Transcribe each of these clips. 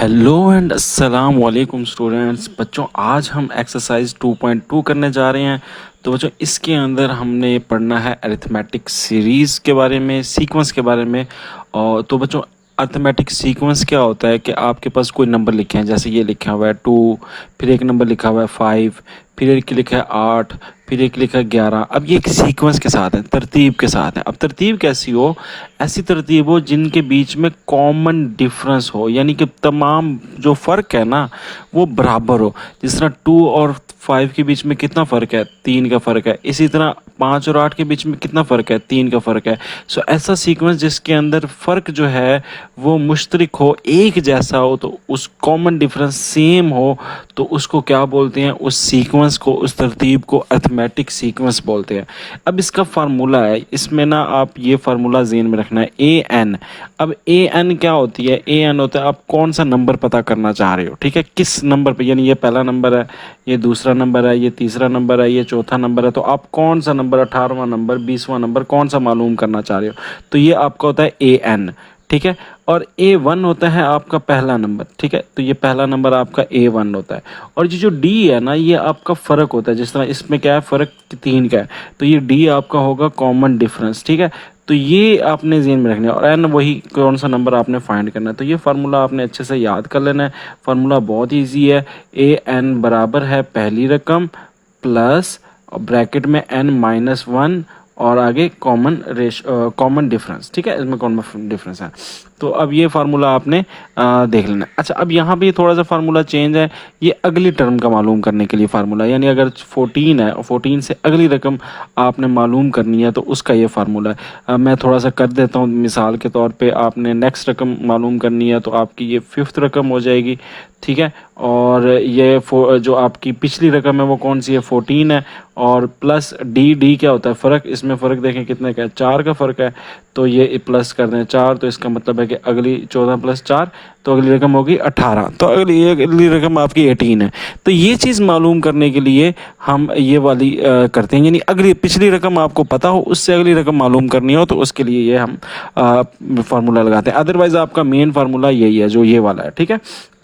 Hello and अस्सलाम वालेकुम students. बच्चों आज हम एक्सरसाइज 2.2 करने जा रहे हैं। तो बच्चों इसके अंदर हमने पढ़ना है अरिथमेटिक सीरीज़ के बारे में, सीक्वेंस के बारे में। और तो बच्चों अरिथमेटिक सीक्वेंस क्या होता है कि आपके पास कोई नंबर लिखे हैं, जैसे ये लिखा हुआ है 2, फिर एक नंबर लिखा हुआ है 5, फिर एक लिखा है 8, फिर एक लिखा है 11। अब ये एक सीक्वेंस के साथ है, तरतीब के साथ है। अब तरतीब कैसी हो? ऐसी तरतीब हो जिनके बीच में कॉमन डिफरेंस हो, यानी कि तमाम जो फ़र्क है ना वो बराबर हो। जिस तरह 2 और 5 के बीच में कितना फ़र्क है? 3 का फ़र्क है। इसी तरह 5 और 8 के बीच में कितना फ़र्क है? 3 का फ़र्क है। सो ऐसा सीक्वेंस जिसके अंदर फ़र्क जो है वो मुश्तरक हो, एक जैसा हो, तो उस कॉमन डिफरेंस सेम हो, तो उसको क्या बोलते हैं? उस सीक्वेंस को, उस तरतीब को अरिथमेटिक सीक्वेंस बोलते हैं। अब इसका फार्मूला है, इसमें ना आप ये फार्मूला ज़हन में रखना है, ए एन। अब ए एन क्या होती है? ए एन होता है आप कौन सा नंबर पता करना चाह रहे हो, ठीक है, किस नंबर पे, यानी ये पहला नंबर है, ये दूसरा नंबर है, ये तीसरा नंबर है, ये चौथा नंबर है, तो आप कौन सा नंबर, 18वां नंबर, 20वां नंबर, कौन सा मालूम करना चाह रहे हो? तो ये आपका होता है ए एन, ठीक है। और ए वन होता है आपका पहला नंबर, ठीक है, तो ये पहला नंबर आपका ए वन होता है। और ये जो डी है ना, ये आपका फ़र्क होता है। जिस तरह इसमें क्या है, फ़र्क 3 का है, तो ये डी आपका होगा कॉमन डिफरेंस, ठीक है। तो ये आपने ज़हन में रखना है। और एन वही कौन सा नंबर आपने फाइंड करना है, तो ये फार्मूला आपने अच्छे से याद कर लेना है। फार्मूला बहुत ईजी है। ए एन बराबर है पहली रकम प्लस ब्रैकेट में एन माइनस वन और आगे कॉमन डिफरेंस, ठीक है, इसमें कॉमन डिफरेंस है। तो अब ये फार्मूला आपने देख लेना है। अच्छा, अब यहाँ पे थोड़ा सा फार्मूला चेंज है, ये अगली टर्म का मालूम करने के लिए फार्मूला, यानी अगर 14 है और 14 से अगली रकम आपने मालूम करनी है तो उसका ये फार्मूला है। मैं थोड़ा सा कर देता हूँ। मिसाल के तौर पे आपने नेक्स्ट रकम मालूम करनी है तो आपकी ये 5th रकम हो जाएगी, ठीक है। और ये जो आपकी पिछली रकम है वो कौन सी है? 14 है। और प्लस डी, डी क्या होता है? फ़र्क। इसमें फ़र्क देखें कितने का है? 4 का फ़र्क है, तो ये प्लस कर दें 4, तो इसका मतलब है कि अगली 14 + 4, तो अगली रकम होगी 18, तो अगली रकम आपकी 18 है। तो ये चीज़ मालूम करने के लिए हम ये वाली करते हैं, यानी अगली पिछली रकम आपको पता हो, उससे अगली रकम मालूम करनी हो, तो उसके लिए ये हम फार्मूला लगाते हैं। अदरवाइज़ आपका मेन फार्मूला यही है जो ये वाला है, ठीक है।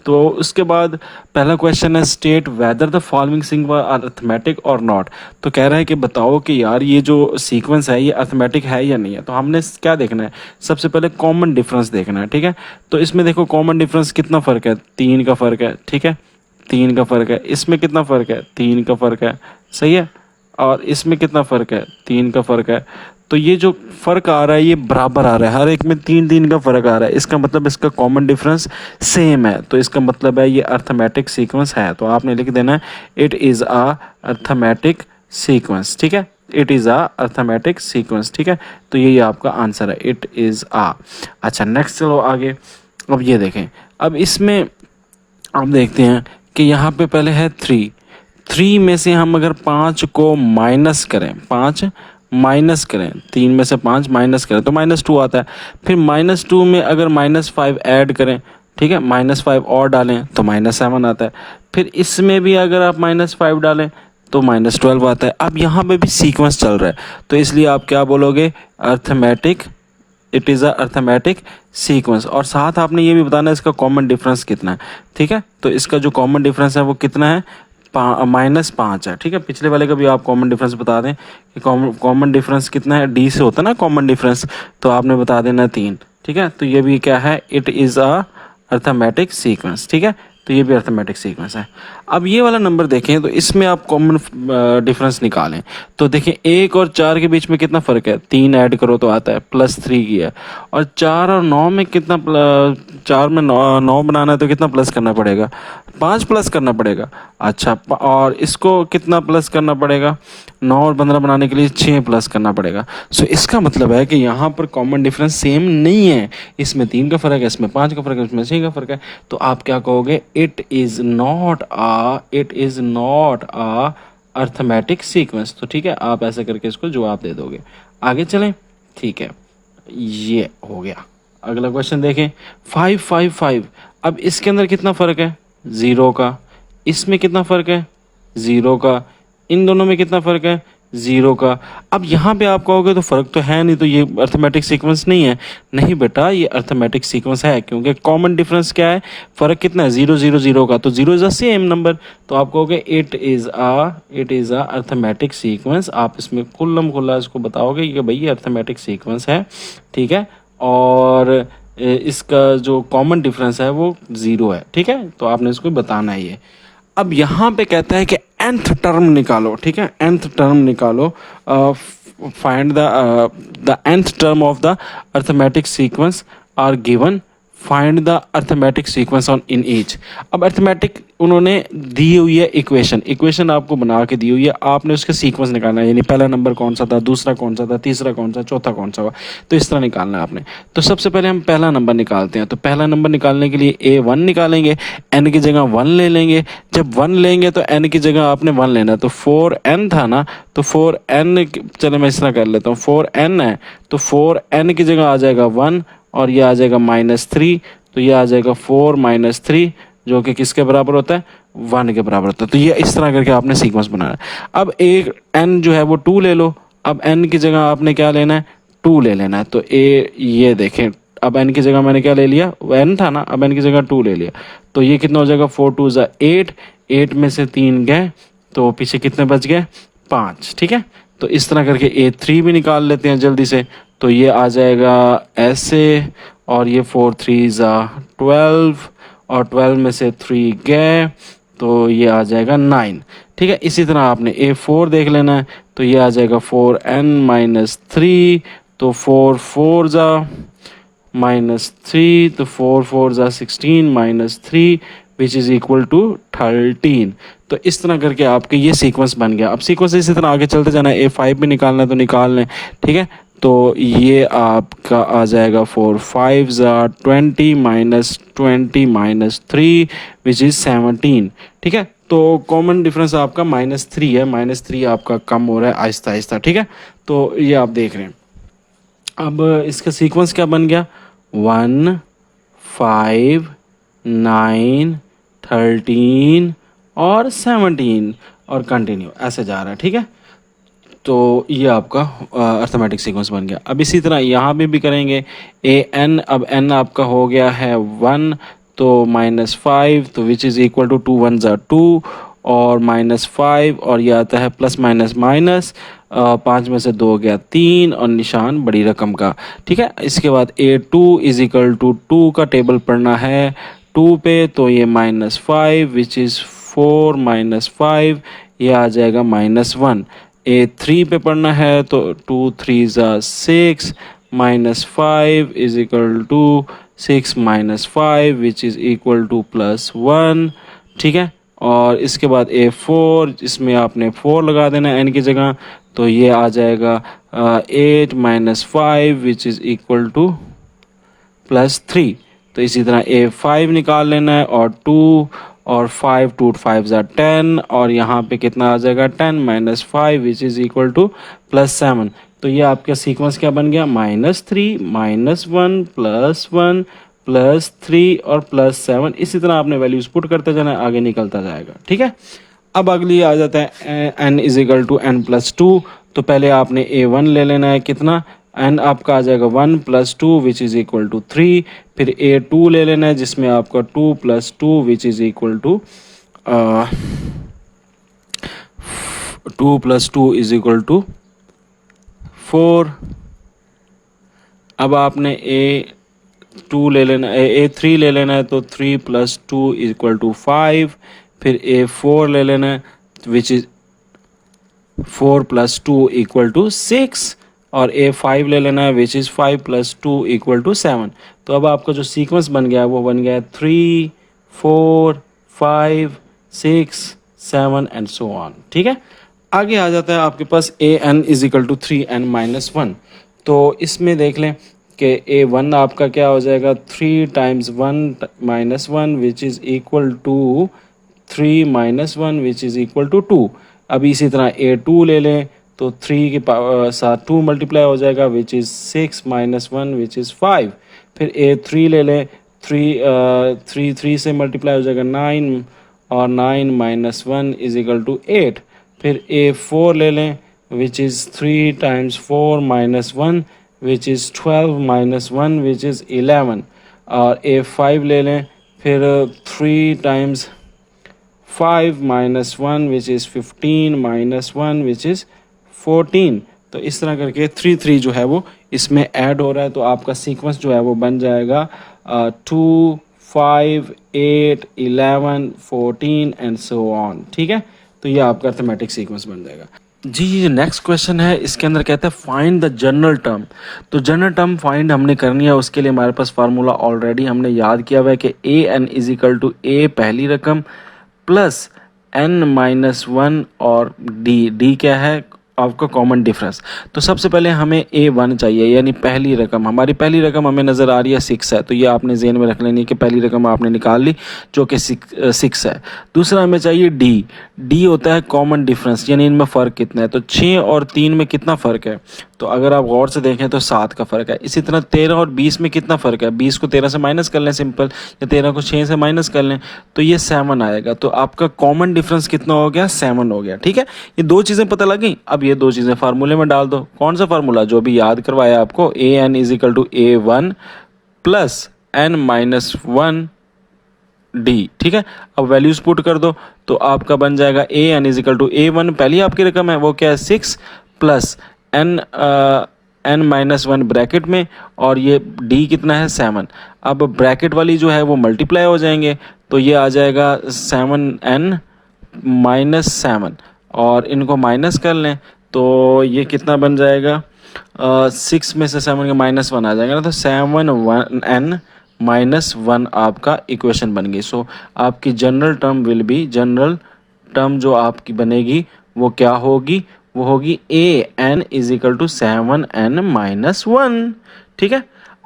तो उसके बाद पहला क्वेश्चन है, state whether the following symbol are arithmetic और नॉट। तो कह रहा है कि बताओ कि यार ये जो सीक्वेंस है ये अरिथमेटिक है या नहीं है। तो हमने क्या देखना है? सबसे पहले कॉमन डिफरेंस देखना है, ठीक है। तो इसमें देखो कॉमन डिफरेंस कितना फ़र्क है? 3 का फ़र्क है, ठीक है, 3 का फ़र्क है। इसमें कितना फ़र्क है? 3 का फ़र्क है, सही है। और इसमें कितना फ़र्क है? 3 का फ़र्क है। तो ये जो फ़र्क आ रहा है ये बराबर आ रहा है, हर एक में 3 3 का फ़र्क आ रहा है। इसका मतलब इसका कॉमन डिफरेंस सेम है, तो इसका मतलब है ये अरिथमेटिक सीक्वेंस है। तो आपने लिख देना है it is a arithmetic sequence, ठीक है, it is a arithmetic sequence, ठीक है। तो यही आपका आंसर है, इट इज़ आ। अच्छा नेक्स्ट चलो आगे। अब ये देखें, अब इसमें अब देखते हैं कि यहाँ पे पहले है 3, 3 में से हम अगर 5 को माइनस करें, 5 माइनस करें, 3 में से 5 माइनस करें तो -2 आता है। फिर -2 में अगर -5 ऐड करें, ठीक है, -5 और डालें तो -7 आता है। फिर इसमें भी अगर आप -5 डालें तो -12 आता है। अब यहाँ पे भी सीक्वेंस चल रहा है, तो इसलिए आप क्या बोलोगे? Arithmetic, it is a arithmetic sequence. और साथ आपने ये भी बताना है इसका कॉमन डिफरेंस कितना है, ठीक है। तो इसका जो कॉमन डिफरेंस है वो कितना है? -5 है, ठीक है। पिछले वाले का भी आप कॉमन डिफरेंस बता दें कि कॉमन डिफरेंस कितना है, डी से होता है ना कॉमन डिफरेंस, तो आपने बता देना 3, ठीक है। तो ये भी क्या है? It is a arithmetic sequence, ठीक है। तो ये भी अर्थमेटिक सीक्वेंस है। अब ये वाला नंबर देखें तो इसमें आप कॉमन डिफरेंस निकालें। तो देखें 1 और 4 के बीच में कितना फ़र्क है? 3 ऐड करो तो आता है +3 की है। और 4 और 9 में कितना 4 में 9 बनाना है तो कितना प्लस करना पड़ेगा? 5 प्लस करना पड़ेगा। अच्छा, और इसको कितना प्लस करना पड़ेगा? 9 और 15 बनाने के लिए 6 प्लस करना पड़ेगा। सो इसका मतलब है कि यहाँ पर कॉमन डिफरेंस सेम नहीं है। इसमें 3 का फ़र्क है, इसमें 5 का फ़र्क है, इसमें 6 का फ़र्क है। तो आप क्या कहोगे? It is not a arithmetic sequence. तो ठीक है, आप ऐसे करके इसको जवाब दे दोगे। आगे चलें, ठीक है, ये हो गया। अगला क्वेश्चन देखें, 5 5 5। अब इसके अंदर कितना फ़र्क है? 0 का। इसमें कितना फ़र्क है? 0 का। इन दोनों में कितना फ़र्क है? ज़ीरो का। अब यहाँ पे आप कहोगे तो फ़र्क तो है नहीं, तो ये अर्थमेटिक सीक्वेंस नहीं है। नहीं बेटा, ये अर्थमेटिक सीक्वेंस है, क्योंकि कॉमन डिफरेंस क्या है, फ़र्क कितना है, ज़ीरो ज़ीरो ज़ीरो का, तो zero is a same number. तो आप कहोगे it is a arithmetic sequence. आप इसमें खुल्लम खुल्ला इसको बताओगे कि भाई ये अर्थमेटिक सीक्वेंस है, ठीक है। और इसका जो कॉमन डिफरेंस है वो ज़ीरो है, ठीक है। तो आपने इसको बताना है ये। अब यहाँ पे कहता है कि nth टर्म निकालो, ठीक है, nth टर्म निकालो। Find the nth term of the arithmetic sequence are given, find the arithmetic sequence on in each. अब अर्थमेटिक उन्होंने दी हुई है इक्वेशन आपको बना के दी हुई है, आपने उसका सीक्वेंस निकालना है, यानी पहला नंबर कौन सा था, दूसरा कौन सा था, तीसरा कौन सा, चौथा कौन सा हुआ, तो इस तरह निकालना है आपने। तो सबसे पहले हम पहला नंबर निकालते हैं। तो पहला नंबर निकालने के लिए A1 निकालेंगे, n की जगह 1 ले लेंगे। जब 1 लेंगे तो n की जगह आपने 1 लेना है, तो 4n था ना, तो 4n, चलो मैं इस तरह कर लेता हूँ, 4n है तो 4n की जगह आ जाएगा 1, और ये आ जाएगा -3, तो ये आ जाएगा 4 - 3, जो कि किसके बराबर होता है, 1 के बराबर होता है। तो ये इस तरह करके आपने सीक्वेंस बनाना है। अब एक n जो है वो 2 ले लो। अब n की जगह आपने क्या लेना है, 2 ले लेना है। तो ये देखें, अब n की जगह मैंने क्या ले लिया, n था ना, अब n की जगह 2 ले लिया। तो ये कितना हो जाएगा, 4 2 ज़ा 8, 8 में से 3 गए, तो पीछे कितने बच गए, 5, ठीक है। तो इस तरह करके A3 भी निकाल लेते हैं जल्दी से। तो ये आ जाएगा ऐसे, और ये 4 3 ज़ा 12, और 12 में से 3 गए, तो ये आ जाएगा 9, ठीक है। इसी तरह आपने A4 देख लेना है। तो ये आ जाएगा 4n - 3, तो 4 4 ज़ा -3, तो 4 4 ज़ा 16 -3 विच इज़ इक्वल टू 13। तो इस तरह करके आपके ये सीक्वेंस बन गया। अब सीक्वेंस इसी तरह आगे चलते जाना है, A5 भी निकालना है तो निकाल लें, ठीक है। तो ये आपका आ जाएगा 4 5 ज़ा 20 -20 -3 विच इज़ 17, ठीक है। तो कॉमन डिफरेंस आपका -3 है, -3 आपका कम हो रहा है आहिस्ता आहिस्ता, ठीक है। तो ये आप देख रहे हैं। अब इसका सीक्वेंस क्या बन गया, 1 5 9 13 और 17, और कंटिन्यू ऐसे जा रहा है, ठीक है। तो ये आपका अर्थमेटिक सीक्वेंस बन गया। अब इसी तरह यहाँ पे भी करेंगे। an, अब n आपका हो गया है 1, तो -5, तो विच इज़ इक्वल टू 2 1 ज़ा 2, और -5, और ये आता है प्लस माइनस माइनस, 5 में से 2 गया 3, और निशान बड़ी रकम का, ठीक है। इसके बाद A2 इज़ इक्वल टू 2 का टेबल पढ़ना है 2 पे, तो ये -5 विच इज़ 4 -5, ये आ जाएगा -1। A3 पे पढ़ना है तो 2 3 ज़ा 6 -5 is equal to 6 -5 which is equal to +1, ठीक है। और इसके बाद A4, इसमें आपने 4 लगा देना है n की जगह, तो ये आ जाएगा 8 -5 विच इज़ इक्वल टू +3। तो इसी तरह A5 निकाल लेना है, और 2 और 5 2 5 ज़ा 10, और यहाँ पे कितना आ जाएगा 10 -5 विच इज़ इक्वल टू +7। तो ये आपका सीक्वेंस क्या बन गया, -3 -1 +1 +3 और +7। इसी तरह आपने वैल्यूज पुट करते जाना है, आगे निकलता जाएगा, ठीक है। अब अगली आ जाता है n is equal to n+2। तो पहले आपने A1 ले लेना है, कितना, n आपका आ जाएगा 1 + 2 विच इज़ इक्वल टू 3। फिर A2 ले लेना है, जिसमें आपका 2 + 2 which is equal to 2 + 2 is equal to 4। अब आपने A2 ले लेना, A3 ले लेना है, तो 3 + 2 इक्वल टू 5। फिर A4 ले लेना है, विच इज़ 4 + 2 इक्वल टू 6, और A5 ले लेना है, विच इज़ 5 + 2 इक्वल टू 7। तो अब आपका जो सीक्वेंस बन गया है वो बन गया है 3 4 5 6 7 एंड सो ऑन, ठीक है। आगे आ जाता है आपके पास an is equal to 3n-1। तो इसमें देख लें कि A1 आपका क्या हो जाएगा, 3 × 1 - 1 which is equal to 3 - 1 which is equal to 2। अब इसी तरह A2 ले लें, तो 3 के साथ 2 मल्टीप्लाई हो जाएगा, विच इज़ 6 - 1 विच इज़ 5। फिर A3 ले लें, 3 से मल्टीप्लाई हो जाएगा 9, और 9 - 1 इज इक्वल टू 8। फिर A4 ले लें, which is 3 times 4 minus 1 which is 12 minus 1 which is 11 और ए 5 ले लें फिर 3 times 5 minus 1 which is 15 minus 1 which is 14। तो इस तरह करके 3 3 जो है वो इसमें ऐड हो रहा है, तो आपका सीक्वेंस जो है वो बन जाएगा 2 5 8 11 14 एंड सो ऑन। ठीक है, तो ये आपका अर्थमेटिक सीक्वेंस बन जाएगा। जी नेक्स्ट क्वेश्चन है, इसके अंदर कहता है फाइंड द जनरल टर्म। तो जनरल टर्म फाइंड हमने करनी है, उसके लिए हमारे पास फार्मूला ऑलरेडी हमने याद किया हुआ है कि A N is equal to ए पहली रकम प्लस n माइनस 1 और डी क्या है आपका कॉमन डिफरेंस। तो सबसे पहले हमें a1 चाहिए, यानी पहली रकम। हमारी पहली रकम हमें नज़र आ रही है 6 है, तो ये आपने जेहन में रख लेनी है कि पहली रकम आपने निकाल ली जो कि 6 है। दूसरा हमें चाहिए डी होता है कॉमन डिफरेंस, यानी इनमें फ़र्क कितना है। तो 6 और 3 में कितना फ़र्क है, तो अगर आप गौर से देखें तो 7 का फ़र्क है। इसी तरह 13 और 20 में कितना फ़र्क है, 20 को 13 से माइनस कर लें सिंपल, या 13 को 6 से माइनस कर लें तो ये 7 आएगा। तो आपका कॉमन डिफरेंस कितना हो गया, 7 हो गया। ठीक है, ये दो चीज़ें पता लग गई। अब ये दो चीज़ें फार्मूले में डाल दो। कौन सा फार्मूला, जो भी याद करवाया आपको, a N is equal to a one plus N minus 1 d. ठीक है, अब वैल्यूज पुट कर दो तो आपका बन जाएगा a N is equal to a one, पहली आपकी रकम है वो क्या है 6 प्लस एन माइनस 1 ब्रैकेट में, और ये डी कितना है 7। अब ब्रैकेट वाली जो है वो मल्टीप्लाई हो जाएंगे, तो ये आ जाएगा 7n माइनस 7, और इनको माइनस कर लें तो ये कितना बन जाएगा, 6 में से 7 का माइनस 1 आ जाएगा ना, तो 7n माइनस 1 आपका इक्वेशन बन गई। सो आपकी general term will be, general term जो आपकी बनेगी वो क्या होगी, वो होगी a N is equal to 7n minus 1। ठीक है,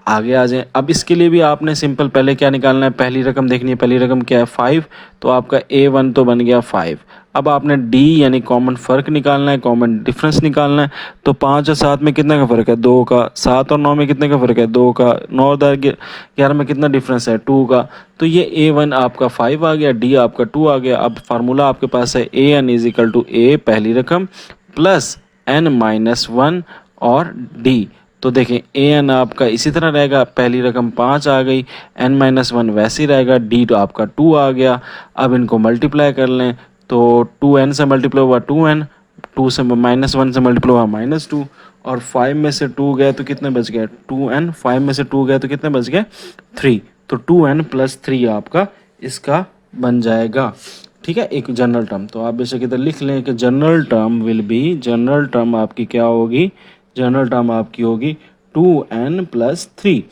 आगे आ जाए। अब इसके लिए भी आपने सिंपल पहले क्या निकालना है, पहली रकम देखनी है। पहली रकम क्या है 5, तो आपका a1 तो बन गया 5। अब आपने d यानी कॉमन फ़र्क निकालना है, कॉमन डिफरेंस निकालना है। तो 5 और 7 में कितने का फ़र्क है, 2 का। 7 और 9 में कितने का फ़र्क है, 2 का। 9 और 11 में कितना डिफरेंस है, 2 का। तो ये a1 आपका 5 आ गया, d आपका 2 आ गया। अब फार्मूला आपके पास है a N is equal to ए पहली रकम प्लस n माइनस 1 और d। तो देखें ए एन आपका इसी तरह रहेगा, पहली रकम 5 आ गई, n माइनस 1 वैसे ही रहेगा, डी तो आपका 2 आ गया। अब इनको मल्टीप्लाई कर लें तो 2n से मल्टीप्लाई हुआ 2n, 2 से माइनस 1 से मल्टीप्लाई हुआ माइनस 2, और 5 में से 2 गए तो कितने बच गए 2n, 5 में से 2 गए तो कितने बच गए 3। तो 2n प्लस 3 आपका इसका बन जाएगा। ठीक है, एक जनरल टर्म। तो आप बेशक इधर लिख लें कि general term will be, general term आपकी क्या होगी, जनरल टर्म आपकी होगी 2n प्लस 3।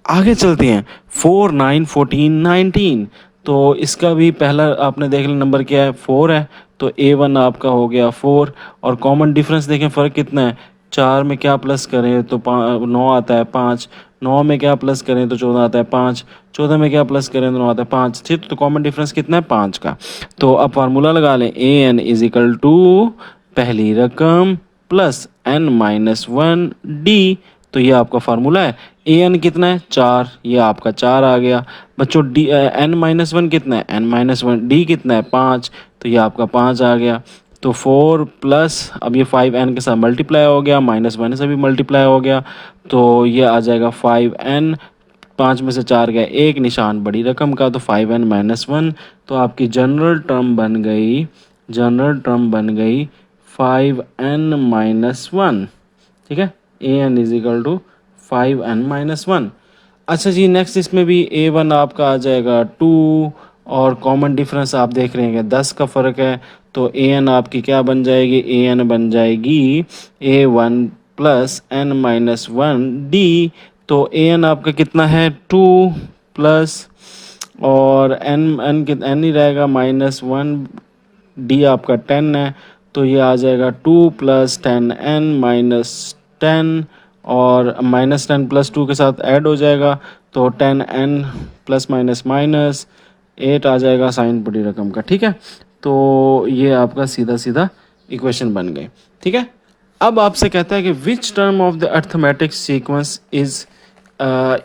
आगे चलते हैं, 4 9 14 19। तो इसका भी पहला आपने देख लिया नंबर क्या है 4 है, तो a1 आपका हो गया 4, और कॉमन डिफरेंस देखें फ़र्क कितना है, 4 में क्या प्लस करें तो 9 आता है 5, 9 में क्या प्लस करें तो 14 आता है 5, 14 में क्या प्लस करें तो 9 आता है 5। ठीक, तो कॉमन डिफरेंस कितना है 5 का। तो अब फार्मूला लगा लें, a N is equal to पहली रकम प्लस n माइनस 1 डी। तो ये आपका फार्मूला है। ए एन कितना है 4, ये आपका 4 आ गया। बच्चों डी n माइनस 1 कितना है, n माइनस 1, डी कितना है 5, तो ये आपका 5 आ गया। तो 4 प्लस, अब ये 5n के साथ मल्टीप्लाई हो गया, माइनस 1 से भी मल्टीप्लाई हो गया, तो ये आ जाएगा 5n। 5 में से 4 गया, एक निशान बड़ी रकम का, तो 5n माइनस 1। तो आपकी जनरल टर्म बन गई, जनरल टर्म बन गई 5n माइनस 1। ठीक है, a N is equal to 5n minus 1। अच्छा जी, नेक्स्ट इसमें भी a1 आपका आ जाएगा 2, और कॉमन डिफरेंस आप देख रहे हैं कि 10 का फ़र्क है, तो ए एन आपकी क्या बन जाएगी, ए एन बन जाएगी a1 plus n minus 1 d. तो ए एन आपका कितना है 2 प्लस, और एन ही रहेगा माइनस 1, डी आपका 10 है, तो ये आ जाएगा 2 प्लस 10n माइनस 10, और माइनस 10 प्लस 2 के साथ ऐड हो जाएगा, तो 10n प्लस माइनस माइनस 8 आ जाएगा साइन बड़ी रकम का। ठीक है, तो ये आपका सीधा सीधा इक्वेशन बन गई। ठीक है, अब आपसे कहता है कि which term of the arithmetic sequence is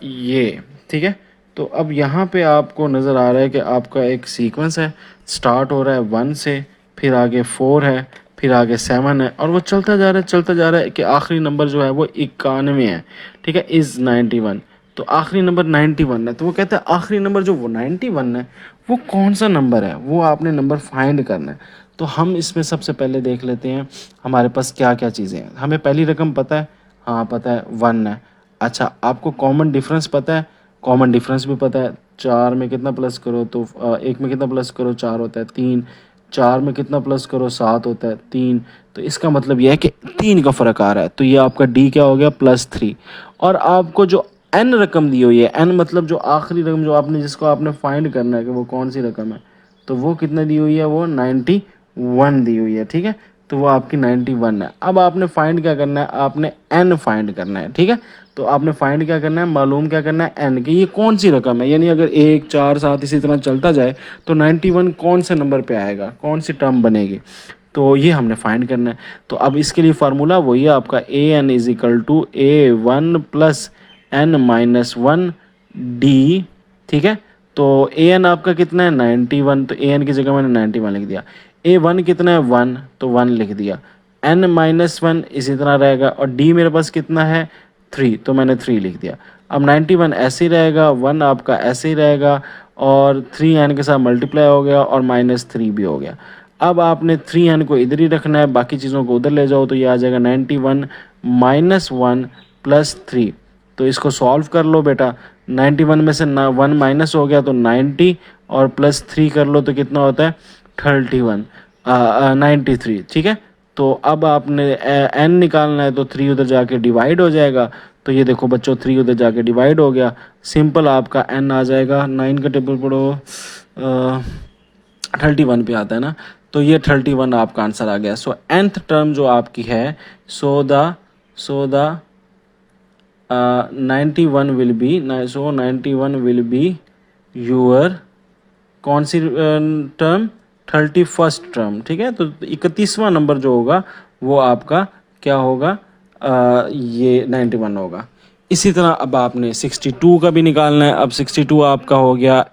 ये। ठीक है, तो अब यहाँ पे आपको नज़र आ रहा है कि आपका एक सीक्वेंस है, स्टार्ट हो रहा है 1 से, फिर आगे 4 है, फिर आगे 7 है, और वो चलता जा रहा है चलता जा रहा है कि आखिरी नंबर जो है वो 91 है, ठीक है, इज़ 91। तो आखिरी नंबर 91 है, तो वो कहता है आखिरी नंबर जो वो 91 है वो कौन सा नंबर है, वो आपने नंबर फाइंड करना है। तो हम इसमें सबसे पहले देख लेते हैं हमारे पास क्या क्या चीज़ें हैं। हमें पहली रकम पता है, हाँ पता है 1 है। अच्छा, आपको कॉमन डिफरेंस पता है, कॉमन डिफरेंस भी पता है, 4 में कितना प्लस करो तो 1 में कितना प्लस करो 4 होता है 3, 4 में कितना प्लस करो 7 होता है 3। तो इसका मतलब यह है कि 3 का फ़र्क आ रहा है, तो ये आपका डी क्या हो गया +3। और आपको जो एन रकम दी हुई है, एन मतलब जो आखिरी रकम जो आपने जिसको आपने फाइंड करना है कि वो कौन सी रकम है, तो वो कितने दी हुई है, वो 91 दी हुई है, ठीक है। तो वो आपकी 91 है। अब आपने फाइंड क्या करना है, आपने एन फाइंड करना है, ठीक है। तो आपने फाइंड क्या करना है, मालूम क्या करना है, एन की ये कौन सी रकम है, यानी अगर 1 4 7 इसी तरह चलता जाए तो 91 कौन से नंबर पे आएगा, कौन सी टर्म बनेगी, तो ये हमने फाइंड करना है। तो अब इसके लिए फार्मूला वही है आपका a N is equal to A1 plus n-1 d, ठीक है। तो ए एन आपका कितना है 91, तो ए एन की जगह मैंने 91 लिख दिया। A1 कितना है 1, तो 1 लिख दिया। n-1 इसी तरह रहेगा, और डी मेरे पास कितना है 3, तो मैंने 3 लिख दिया। अब 91 ऐसे ही रहेगा, 1 आपका ऐसे ही रहेगा, और 3n के साथ मल्टीप्लाई हो गया और -3 भी हो गया। अब आपने 3n को इधर ही रखना है, बाकी चीज़ों को उधर ले जाओ, तो ये आ जाएगा 91 -1 + 3। तो इसको सॉल्व कर लो बेटा, 91 में से 1 माइनस हो गया तो 90, और +3 कर लो तो कितना होता है 31 93, ठीक है। तो अब आपने n निकालना है, तो 3 उधर जाके डिवाइड हो जाएगा। तो ये देखो बच्चों 3 उधर जाके डिवाइड हो गया, सिंपल आपका n आ जाएगा, 9 का टेबल पढ़ो 31 पे आता है ना, तो ये 31 आपका आंसर आ गया। सो nth टर्म जो आपकी है, so the 91 will be, so 91 will be your कौन सी टर्म, 31st टर्म, ठीक है। तो 31वां नंबर जो होगा वो आपका क्या होगा, ये 91 होगा। इसी तरह अब आपने 62 का भी निकालना है। अब 62 आपका हो गया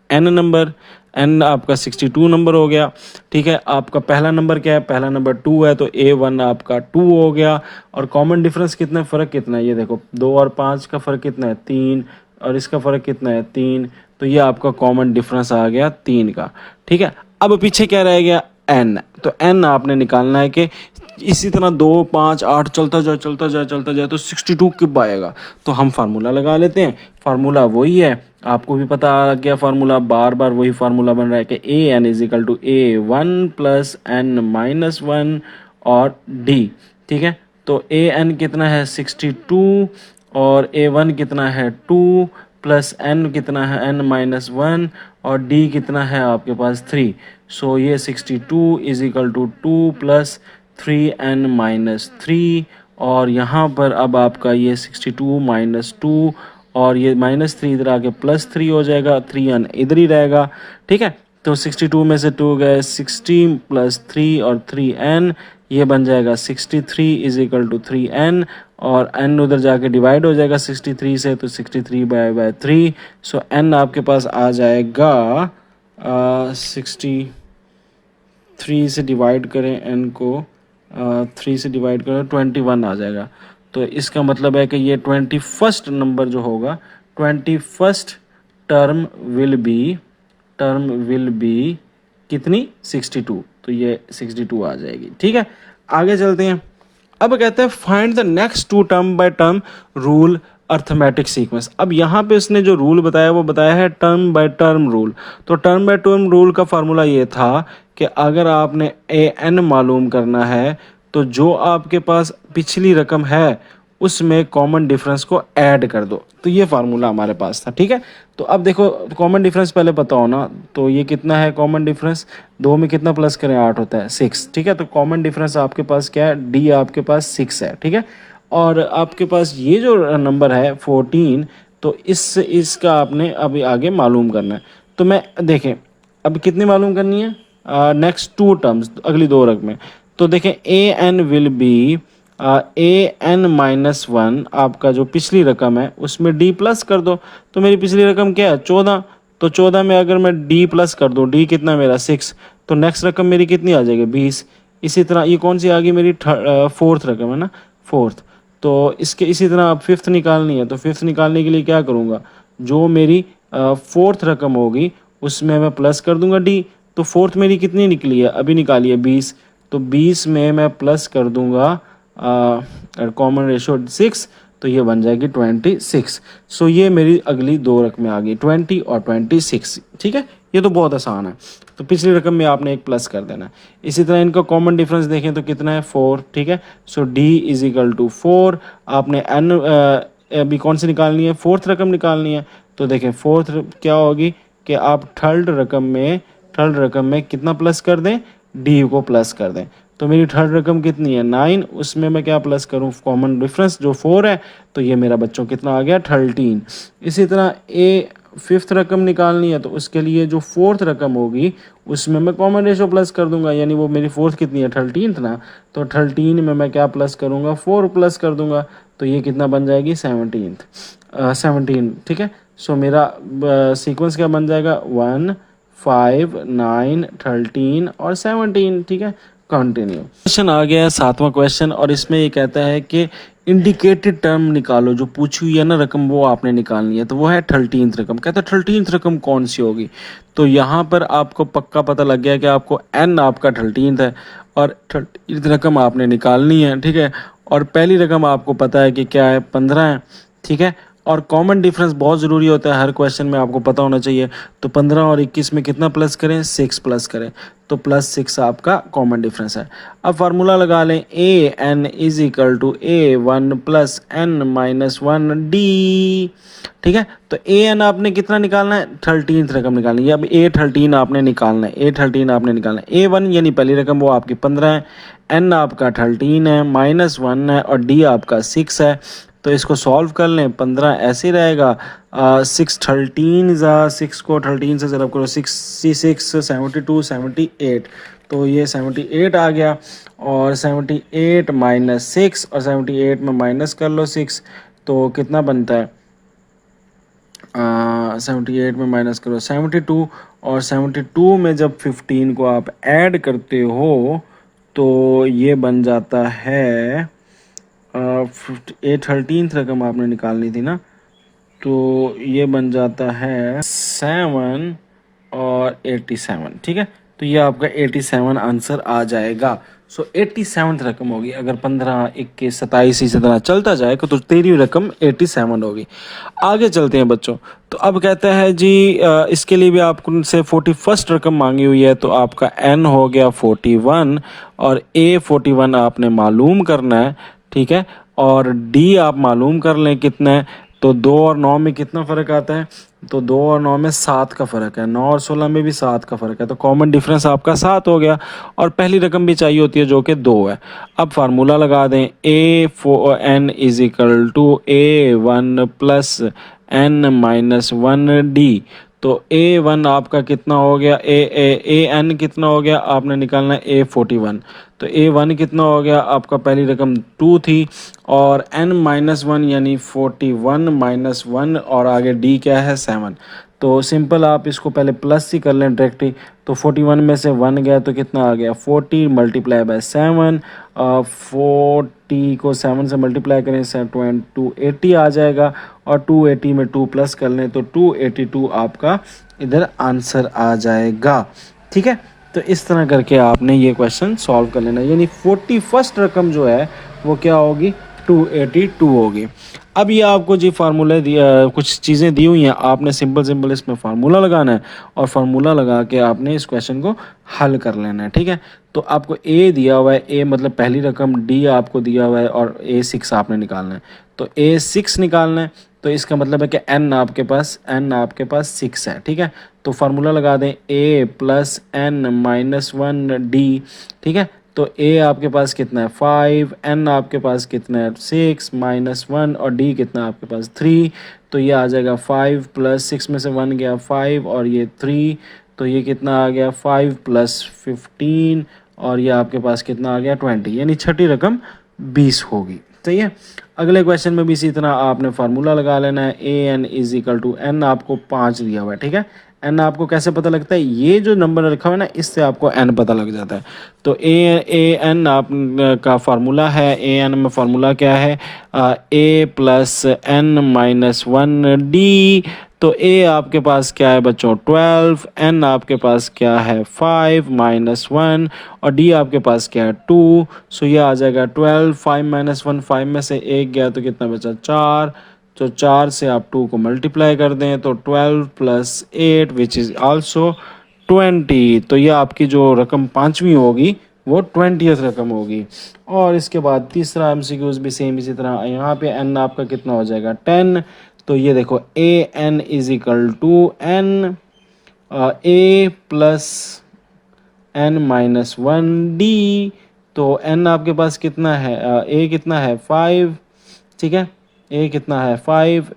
n नंबर, n आपका 62 नंबर हो गया, ठीक है। आपका पहला नंबर क्या है, पहला नंबर 2 है, तो A1 आपका 2 हो गया। और कॉमन डिफरेंस कितना, फ़र्क कितना है, ये देखो 2 और 5 का फ़र्क कितना है 3, और इसका फ़र्क कितना है 3, तो ये आपका कॉमन डिफरेंस आ गया 3 का, ठीक है। अब पीछे क्या रह गया n, तो n आपने निकालना है कि इसी तरह 2 5 8 चलता जाए तो 62 कब आएगा। तो हम फार्मूला लगा लेते हैं, फार्मूला वही है, आपको भी पता आ गया फार्मूला, बार बार वही फार्मूला बन रहा है कि A n is equal to A1 plus n-1 और D, ठीक है। तो A n कितना है 62, और A1 कितना है 2, प्लस n कितना है n-1, और D कितना है आपके पास 3। सो ये 62 is equal to 2 plus 3n-3, और यहाँ पर अब आपका ये 62 - 2, और ये -3 इधर आके +3 हो जाएगा, 3n इधर ही रहेगा, ठीक है। तो 62 में से 2 गए 60 + 3 और 3n, ये बन जाएगा 63 इज इक्वल टू 3n, और n उधर जाके डिवाइड हो जाएगा 63 से, तो 63/3। सो n आपके पास आ जाएगा 63 से डिवाइड करें n को, 3 से डिवाइड करें 21 आ जाएगा। तो इसका मतलब है कि ये 21st नंबर जो होगा, 21st टर्म विल बी कितनी 62, तो ये 62 आ जाएगी, ठीक है। आगे चलते हैं। अब कहते हैं find the next 2 term by term rule arithmetic sequence. अब यहाँ पे इसने जो रूल बताया वो बताया है टर्म बाय टर्म रूल। तो टर्म बाय टर्म रूल का फार्मूला ये था कि अगर आपने an मालूम करना है, तो जो आपके पास पिछली रकम है उसमें कॉमन डिफरेंस को ऐड कर दो। तो ये फार्मूला हमारे पास था, ठीक है। तो अब देखो कॉमन डिफरेंस पहले पता हो ना, तो ये कितना है कॉमन डिफरेंस, 2 में कितना प्लस करें 8 होता है 6, ठीक है। तो कॉमन डिफरेंस आपके पास क्या है, डी आपके पास 6 है, ठीक है। और आपके पास ये जो नंबर है 14, तो इसका आपने अभी आगे मालूम करना है। तो मैं देखें अब कितनी मालूम करनी है, नेक्स्ट 2 टर्म्स, अगली 2 रकमें। तो देखें an विल बी an-1, आपका जो पिछली रकम है उसमें d प्लस कर दो। तो मेरी पिछली रकम क्या है 14, तो 14 में अगर मैं d प्लस कर दूँ, d कितना मेरा 6, तो नेक्स्ट रकम मेरी कितनी आ जाएगी 20। इसी तरह ये कौन सी आ गई मेरी फोर्थ रकम है ना, फोर्थ। तो इसके इसी तरह अब फिफ्थ निकालनी है, तो फिफ्थ निकालने के लिए क्या करूँगा, जो मेरी फोर्थ रकम होगी उसमें मैं प्लस कर दूंगा डी। तो फोर्थ मेरी कितनी निकली है, अभी निकाली है 20, तो 20 में मैं प्लस कर दूंगा कॉमन रेशो 6, तो ये बन जाएगी 26। सो ये मेरी अगली दो रकमें आ गई 20 और 26। ठीक है, ये तो बहुत आसान है। तो पिछली रकम में आपने एक प्लस कर देना है। इसी तरह इनका कॉमन डिफरेंस देखें तो कितना है 4। ठीक है, सो डी इज इक्वल टू 4। आपने एन अभी कौन सी निकालनी है, फोर्थ रकम निकालनी है। तो देखें फोर्थ क्या होगी कि आप थर्ड रकम में कितना प्लस कर दें, डी को प्लस कर दें। तो मेरी थर्ड रकम कितनी है 9, उसमें मैं क्या प्लस करूं, कॉमन डिफरेंस जो 4 है, तो ये मेरा बच्चों कितना आ गया 13। इसी तरह ए फिफ्थ रकम निकालनी है, तो उसके लिए जो फोर्थ रकम होगी उसमें मैं कॉमन रेशो प्लस कर दूंगा, यानी वो मेरी फोर्थ कितनी है 13 ना, तो 13 में मैं क्या प्लस करूंगा, 4 प्लस कर दूंगा, तो ये कितना बन जाएगी 17। ठीक है, सो मेरा सीक्वेंस क्या बन जाएगा 1 5 9 13 और 17। ठीक है, कंटिन्यू। क्वेश्चन आ गया है सातवां क्वेश्चन, और इसमें ये कहता है कि इंडिकेटेड टर्म निकालो, जो पूछी हुई है ना रकम वो आपने निकालनी है, तो वो है 13th रकम। कहता है 13th रकम कौन सी होगी, तो यहाँ पर आपको पक्का पता लग गया कि आपको n आपका 13th है और 13th रकम आपने निकालनी है। ठीक है, और पहली रकम आपको पता है कि क्या है 15 है। ठीक है, और कॉमन डिफरेंस बहुत ज़रूरी होता है, हर क्वेश्चन में आपको पता होना चाहिए। तो 15 और 21 में कितना प्लस करें, 6 प्लस करें, तो +6 आपका कॉमन डिफरेंस है। अब फार्मूला लगा लें, a N is equal to A1 + n-1 d. ठीक है, तो ए एन आपने कितना निकालना है, 13th रकम निकालनी है। अब A13 आपने निकालना है, A13 आपने निकालना है। A1 यानी पहली रकम वो आपकी 15 है, n आपका 13 है, -1 है और d आपका 6 है। तो इसको सॉल्व कर लें, 15 ऐसे ही रहेगा, 6 13 6 को 13 से ज़रा करो, 66 72 78, तो ये 78 आ गया। और 78 -6 और 78 में माइनस कर लो 6, तो कितना बनता है, 78 में माइनस करो 72, और 72 में जब 15 को आप ऐड करते हो तो ये बन जाता है A13th रकम आपने निकालनी थी ना, तो ये बन जाता है 7 और 87। ठीक है, तो ये आपका 87 आंसर आ जाएगा। सो 87th रकम होगी। अगर 15 21 27 इसी तरह चलता जाएगा तो तेरी रकम 87 होगी। आगे चलते हैं बच्चों। तो अब कहता है जी इसके लिए भी आपको से 41st रकम मांगी हुई है, तो आपका n हो गया 41 और A41 आपने मालूम करना है। ठीक है, और d आप मालूम कर लें कितना है, तो 2 और 9 में कितना फ़र्क आता है, तो 2 और 9 में 7 का फ़र्क है, 9 और 16 में भी 7 का फ़र्क है, तो कॉमन डिफरेंस आपका 7 हो गया। और पहली रकम भी चाहिए होती है जो कि 2 है। अब फार्मूला लगा दें, A4n is equal to A1 + n-1 D. तो A1 आपका कितना हो गया, एन कितना हो गया, आपने निकालना है A41। तो A1 कितना हो गया, आपका पहली रकम 2 थी और n-1 यानी 41 -1 और आगे D क्या है 7। तो सिंपल आप इसको पहले प्लस ही कर लें डायरेक्ट ही। तो 41 में से 1 गया तो कितना आ गया 40 × 7, 40 को 7 से मल्टीप्लाई करें 280 आ जाएगा, और 280 में 2 प्लस कर लें तो 282 आपका इधर आंसर आ जाएगा। ठीक है, तो इस तरह करके आपने ये क्वेश्चन सॉल्व कर लेना, यानी 41st रकम जो है वो क्या होगी 282 होगी। अब ये आपको जी फार्मूले कुछ चीज़ें दी हुई हैं, आपने सिंपल इसमें फार्मूला लगाना है और फार्मूला लगा के आपने इस क्वेश्चन को हल कर लेना है। ठीक है, तो आपको ए दिया हुआ है, ए मतलब पहली रकम, डी आपको दिया हुआ है और A6 आपने निकालना है। तो A6 निकालना है, तो इसका मतलब है कि n आपके पास 6 है। ठीक है, तो फार्मूला लगा दें A + n-1 डी। ठीक है, तो A आपके पास कितना है 5, n आपके पास कितना है 6 -1 और D कितना है आपके पास 3। तो ये आ जाएगा 5 + 6 में से 1 गया 5 और ये 3, तो ये कितना आ गया 5 + 15 और ये आपके पास कितना आ गया 20, यानी छठी रकम 20 होगी। सही है। अगले क्वेश्चन में भी इसी तरह आपने फार्मूला लगा लेना है। A N is equal to n, आपको 5 दिया हुआ है, ठीक है। एन आपको कैसे पता लगता है, ये जो नंबर रखा हुआ है ना, इससे आपको एन पता लग जाता है। तो ए एन आप का फार्मूला है, ए एन में फार्मूला क्या है, ए प्लस एन माइनस 1 डी। तो ए आपके पास क्या है बच्चों 12, एन आपके पास क्या है 5 माइनस 1, और डी आपके पास क्या है 2। सो ये आ जाएगा 12, 5 माइनस 1, 5 में से 1 गया तो कितना बचा 4। तो 4 से आप 2 को मल्टीप्लाई कर दें तो 12 प्लस 8 विच इज़ आल्सो 20। तो ये आपकी जो रकम पाँचवीं होगी वो 20th रकम होगी। और इसके बाद तीसरा एमसीक्यूज भी सेम इसी तरह, यहाँ पे एन आपका कितना हो जाएगा 10। तो ये देखो a N is equal to n a plus N minus 1 d. तो एन आपके पास कितना है, ए कितना है 5, ठीक है, ए कितना है 5,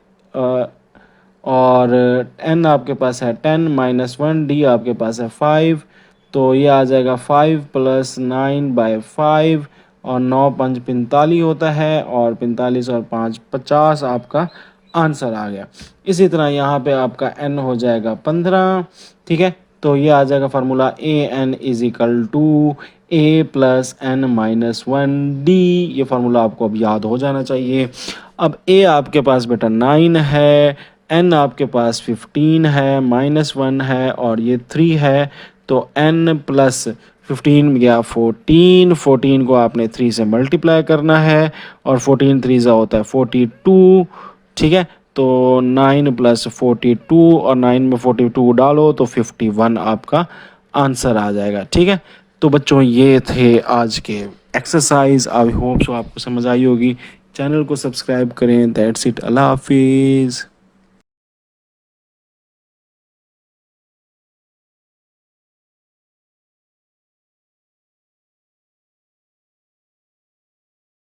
और एन आपके पास है 10 माइनस 1, डी आपके पास है 5। तो ये आ जाएगा 5 प्लस 9/5, और 9 5 45 होता है, और 45 और 5 50 आपका आंसर आ गया। इसी तरह यहाँ पे आपका एन हो जाएगा 15, ठीक है। तो ये आ जाएगा formula A N is equal to A plus N minus 1 D. ये फार्मूला आपको अब याद हो जाना चाहिए। अब ए आपके पास बेटा 9 है, एन आपके पास 15 है, माइनस 1 है, और ये 3 है। तो एन प्लस 15 गया 14, 14 को आपने 3 से मल्टीप्लाई करना है, और 14 3 जा होता है 42, ठीक है। तो 9 प्लस 42, और 9 में 42 डालो तो 51 आपका आंसर आ जाएगा, ठीक है। तो बच्चों ये थे आज के एक्सरसाइज, आई होप सो आपको समझ आई होगी। चैनल को सब्सक्राइब करें। दैट्स इट, अल्लाह हाफिज़।